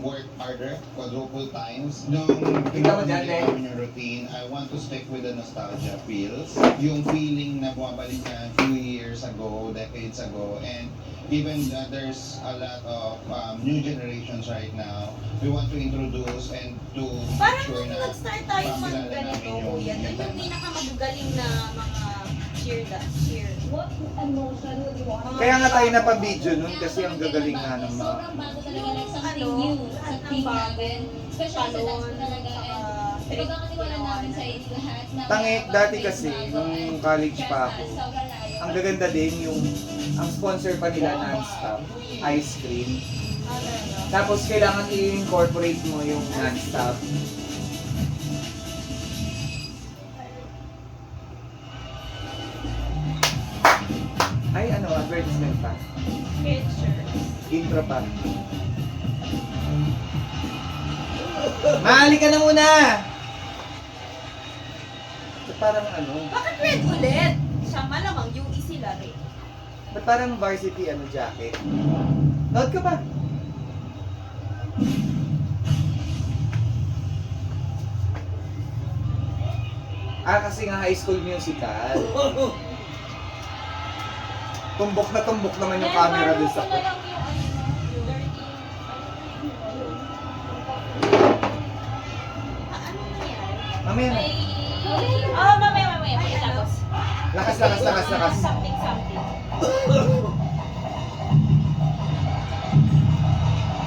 work harder, quadruple times. Nung Tingnan mo dyan, namin yung routine, I want to stick with the nostalgia feels. Yung feeling na bumabalik na few years ago, decades ago, and even there's a lot of new generations right now. We want to introduce and to make Parang sure nung na nag-start tayo makilala mag-ganito, namin kuya, doon yung pinakamagagaling na mga cheer. Kaya nga tayo napabidyo nun kasi ang gagaling nga ng mga... Sobrang bago talaga, like something Ano, new sa lahat ng team bago, namin. Especially sa talon, dance talaga. And trick, pagkakatiwala namin sa inyo lahat. na Tangik, mga dati bago kasi, bago nung and college pa ako, sobrang layo. ang gaganda din yung... Ang sponsor pa nila non-stop, ice cream. Tapos kailangan i-incorporate mo yung non-stop. Ay, ano, advertisement pa. Picture. Intro pa. Mahali ka na muna! Ba't parang ano? Bakit red ulit? Siya malamang UE sila rin. Ba't parang varsity ano jacket? Note ka ba? Kasi nga high school musical. Tumbok naman yung camera dun sa... Ano lang yung ano, yung dirty. Ano nangyari? Mamaya na. May... Oh, mamaya. Pagkatapos. Lakas. Something.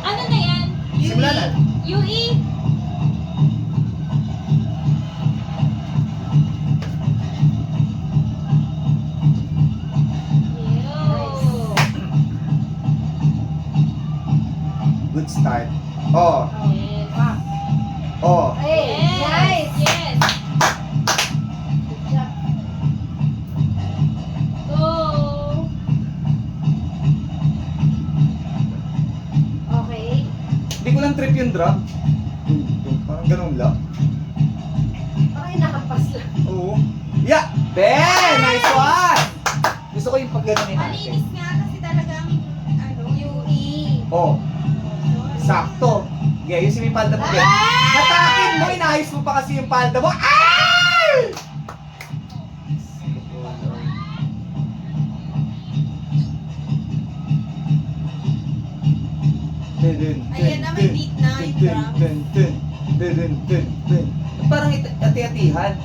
Ano na yan? Simulan na. UE? Good start. Oh. Yes. Oh. Yes. Yes. Good job. Go. Okay. Hindi ko lang trip yung drum. Parang ganun lang. Parang inahampas lang. Oo. Yeah! Ben! Nice one! Gusto ko yung pag-ganunin natin. Malinis nga kasi talagang UE. Oh. Sakto. Yeah, yung si may palda mo. Ben. Hatakin mo, inayos mo pa kasi yung palda mo. Ay! Ayan na, may beat na yung drum. Parang ati-atihan.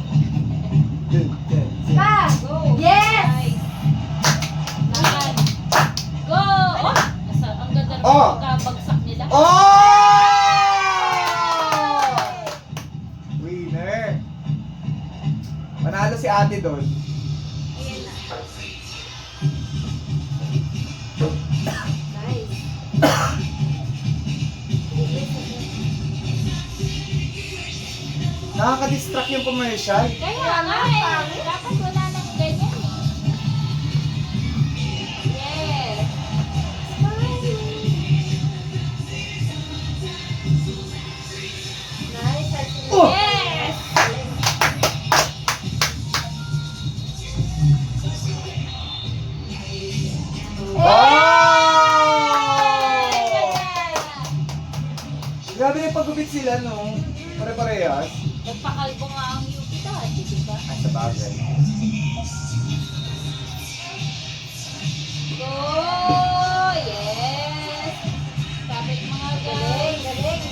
Pa! Go. Yes! Nice. Yan. Go! Oh! Ang ganda ng Oh! pagkabagsak nila. Oh! Winner! Panalo si ate doon. Ayan na. Nice. Nakaka-distract yung commercial. Kaya nga eh. Dapat wala nang ganyan eh. Yes. Nice. Oh! Yes! Oh! Grabe na pagupit sila, no? Pare-parehas. Nagpakalbo nga ang UP dati, di ba? Ay, sa bagay. Go! Yes! Kapit mga guys. Galing.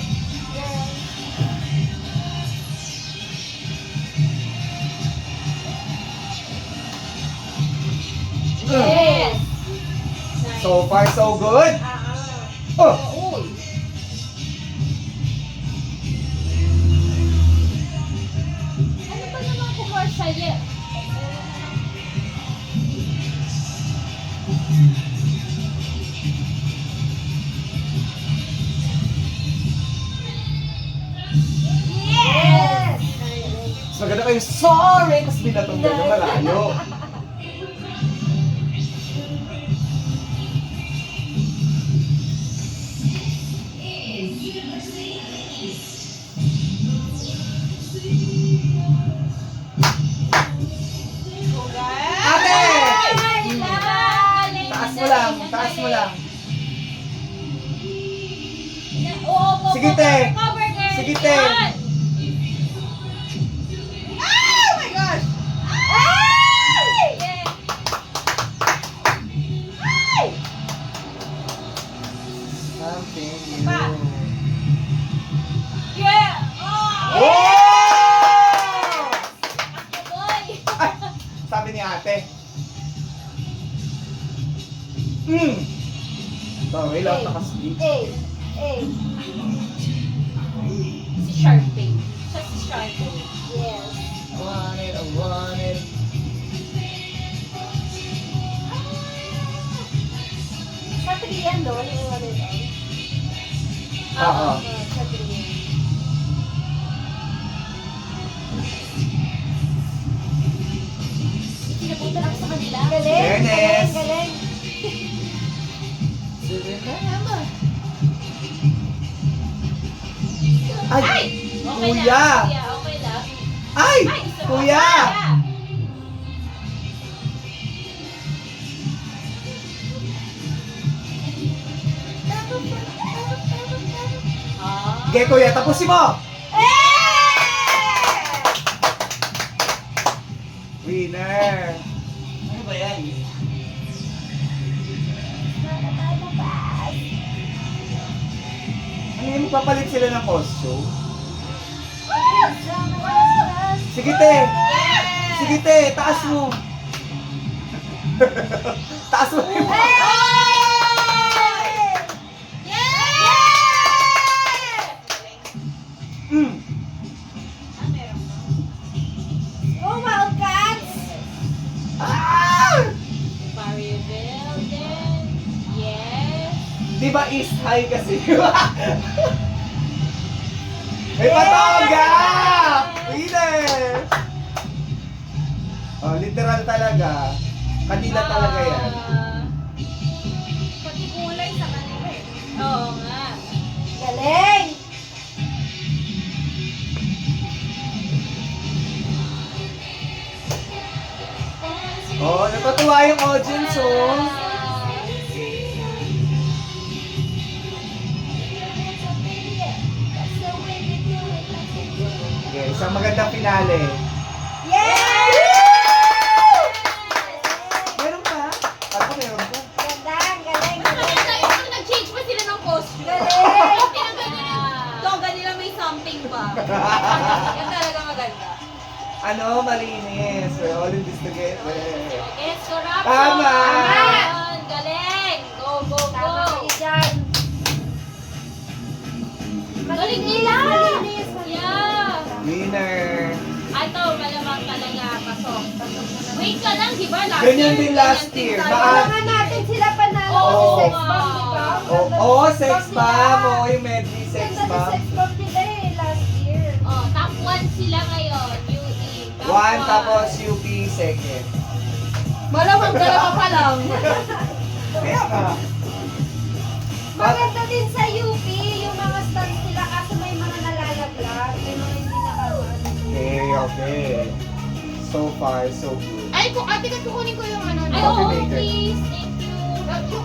Yes! So far, so good. Oh! Uy! Ano ba naman commercial yan? Yes! Mas maganda pa yung sorry, tapos binatong na malayo. Ate! Taas mo lang. Oo po. Sige, te. Recover, girl. Sige, te. Yan. Oh my gosh! Ay! Yes. Ay! Something new. Pa. Yeah. Oh! Oh! Ako, boy. Ay, sabi ni ate. Sorry lang, nakasleep. Si Sharpay. Siya si Sharpay. Yes. I want it. Sa 3 yan doon, yung ano doon. Oo. Sa 3 yan. Sinabutan ako sa kanila. Galing, Fairness. galing, galing. Ay, Okay kuya. lang. Kuya, okay lang. Ay, Ay, isa pa. kuya. Ah. Sige, kuya, tapusin mo. Winner. Ano ba yan? Ano yung papalit sila ng costume? Sige, te. Sige, te. Taas mo. Taas mo yung... Mm. Oh, Wildcats! Ah! Mario Belden. Yes. Di ba East High kasi? May patoga! Winner! Oh, literal talaga. Kanila talaga yan. Pati kulay sa kanila eh. Oo nga. Galing! Oh, natutuwa yung audience, oh. Okay, isang magandang finale. Yes! Meron pa? Ako meron pa. Ganda, galing, galing. Nakita nag-change pa sila ng costume. Galing! Tinanggal nila yung toga nila may something pa. Yan talaga maganda. Ano, malinis. We're all in this together. Yes, corruption. Tama. Yan, galing. Go, go, Tama go. kayo dyan. Galing nila. Malinis, Yeah. Winner. Ato, malamang talaga. Pasok. Wait ka lang, di ba? Last Ganyan year, din last ganyan din year. tayo. Baka- Abangan natin sila panalo Oo, sa sex nga. bomb, di ba? Oh, sex bomb. Oh, yung medley sex Ganda ng bomb. sex bomb nila eh, last year. Oh, top 1 sila ngayon. UE. Top 1 one. tapos UP second. Malamang dalawa pa lang. Kaya ka. Maganda din sa UP, yung mga stands nila kaso may mga nalalaglag, may mga hindi nakawan. Okay, okay. So far, so good. Ay, ate, kukunin ko yung ano. Ay, Coffee oo, maker. please. Thank you.